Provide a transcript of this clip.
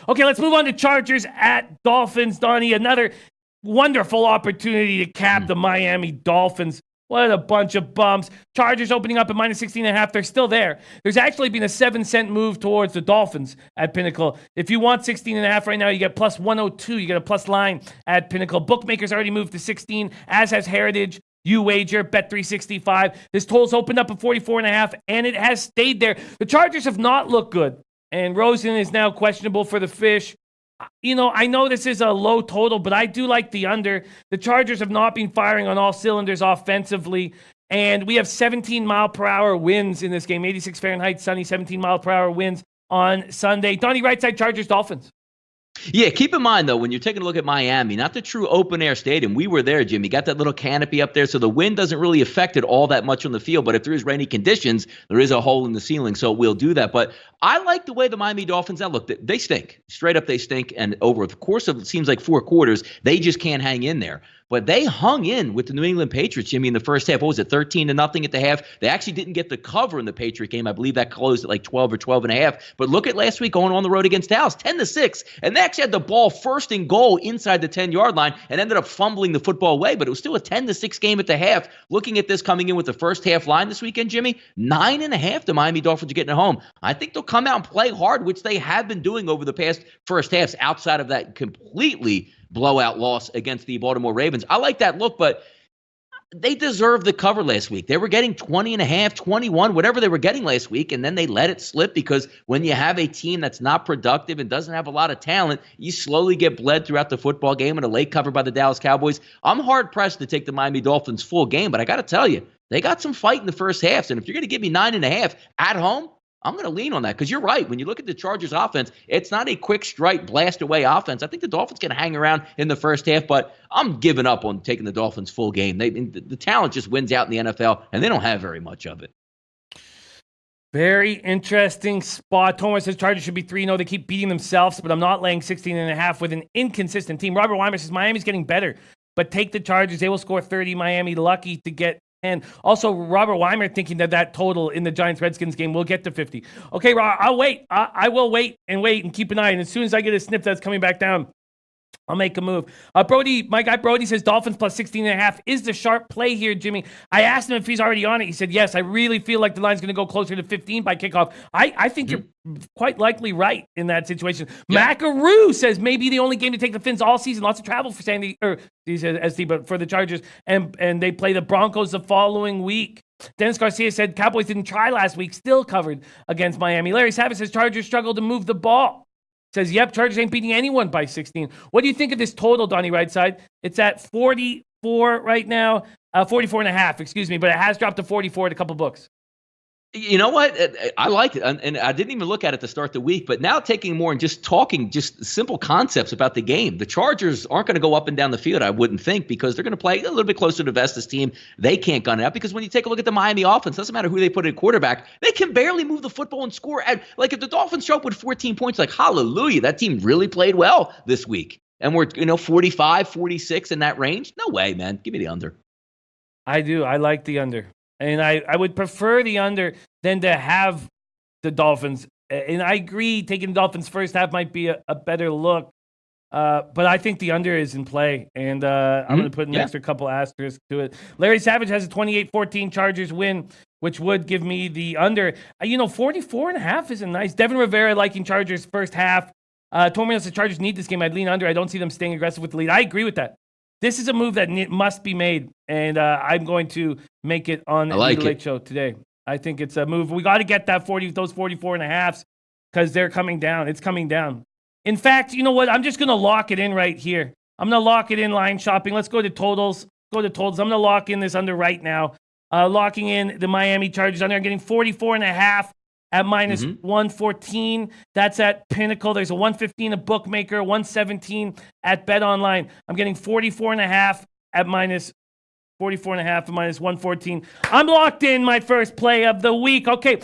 Okay, let's move on to Chargers at Dolphins. Donnie, another wonderful opportunity to cap the Miami Dolphins. What a bunch of bumps. Chargers opening up at minus 16.5. They're still there. There's actually been a 7-cent move towards the Dolphins at Pinnacle. If you want 16.5 right now, you get plus 102. You get a plus line at Pinnacle. Bookmakers already moved to 16, as has Heritage. You wager, bet 365. This total's opened up at 44.5, and it has stayed there. The Chargers have not looked good, and Rosen is now questionable for the Fish. I know this is a low total, but I do like the under. The Chargers have not been firing on all cylinders offensively, and we have 17-mile-per-hour winds in this game. 86 Fahrenheit, sunny, 17-mile-per-hour winds on Sunday. Donnie RightSide, Chargers, Dolphins. Yeah, keep in mind, though, when you're taking a look at Miami, not the true open-air stadium. We were there, Jimmy. Got that little canopy up there, so the wind doesn't really affect it all that much on the field. But if there is rainy conditions, there is a hole in the ceiling, so we'll do that. But I like the way the Miami Dolphins now look. They stink. Straight up, they stink. And over the course of, it seems like 4 quarters, they just can't hang in there. But they hung in with the New England Patriots, Jimmy, in the first half. What was it, 13-0 at the half? They actually didn't get the cover in the Patriot game. I believe that closed at like 12 or 12.5. But look at last week going on the road against Dallas, 10-6. And they actually had the ball first and goal inside the 10-yard line and ended up fumbling the football away. But it was still a 10-6 game at the half. Looking at this coming in with the first half line this weekend, Jimmy, 9.5 the Miami Dolphins are getting at home. I think they'll come out and play hard, which they have been doing over the past first halves outside of that completely blowout loss against the Baltimore Ravens. I like that look, but they deserved the cover last week. They were getting 20.5, 21, whatever they were getting last week, and then they let it slip because when you have a team that's not productive and doesn't have a lot of talent, you slowly get bled throughout the football game and a late cover by the Dallas Cowboys. I'm hard-pressed to take the Miami Dolphins full game, but I got to tell you, they got some fight in the first half, and if you're going to give me 9.5 at home, I'm going to lean on that because you're right. When you look at the Chargers offense, it's not a quick strike, blast away offense. I think the Dolphins can hang around in the first half, but I'm giving up on taking the Dolphins full game. The talent just wins out in the NFL, and they don't have very much of it. Very interesting spot. Thomas says Chargers should be 3-0. They keep beating themselves, but I'm not laying 16.5 with an inconsistent team. Robert Weimer says Miami's getting better, but take the Chargers. They will score 30. Miami lucky to get. And also, Robert Weimer thinking that total in the Giants-Redskins game will get to 50. Okay, I'll wait. I will wait and keep an eye. And as soon as I get a sniff that's coming back down, I'll make a move. Brody, my guy Brody says Dolphins plus 16.5 is the sharp play here, Jimmy. I asked him if he's already on it. He said, yes, I really feel like the line's going to go closer to 15 by kickoff. I think you're quite likely right in that situation. Yeah. Macaroo says maybe the only game to take the Fins all season. Lots of travel for he says SD, but for the Chargers. And they play the Broncos the following week. Dennis Garcia said Cowboys didn't try last week, still covered against Miami. Larry Savage says Chargers struggled to move the ball. Says, yep, Chargers ain't beating anyone by 16. What do you think of this total, Donnie RightSide? It's at 44 right now, 44.5, excuse me, but it has dropped to 44 at a couple books. You know what? I like it. And I didn't even look at it to start the week, but now taking more and just talking just simple concepts about the game. The Chargers aren't going to go up and down the field, I wouldn't think, because they're going to play a little bit closer to Vesta's team. They can't gun it out because when you take a look at the Miami offense, doesn't matter who they put at quarterback, they can barely move the football and score. Like if the Dolphins show up with 14 points, like hallelujah, that team really played well this week. And we're, 45, 46 in that range. No way, man. Give me the under. I do. I like the under. And I would prefer the under than to have the Dolphins. And I agree, taking the Dolphins first half might be a better look. But I think the under is in play. And I'm going to put an extra couple asterisks to it. Larry Savage has a 28-14 Chargers win, which would give me the under. 44.5 isn't nice. Devin Rivera liking Chargers first half. Told me the Chargers need this game. I'd lean under. I don't see them staying aggressive with the lead. I agree with that. This is a move that must be made, and I'm going to make it on the Late Show today. I think it's a move. We got to get those 44.5s because they're coming down. It's coming down. In fact, you know what? I'm just going to lock it in right here. I'm going to lock it in line shopping. Let's go to totals. I'm going to lock in this under right now. Locking in the Miami Chargers under. I'm getting 44.5 at minus 114. That's at Pinnacle. There's a 115 at Bookmaker, 117 at Bet Online. I'm getting 44.5 at minus 44.5 and minus 114. I'm locked in, my first play of the week. Okay,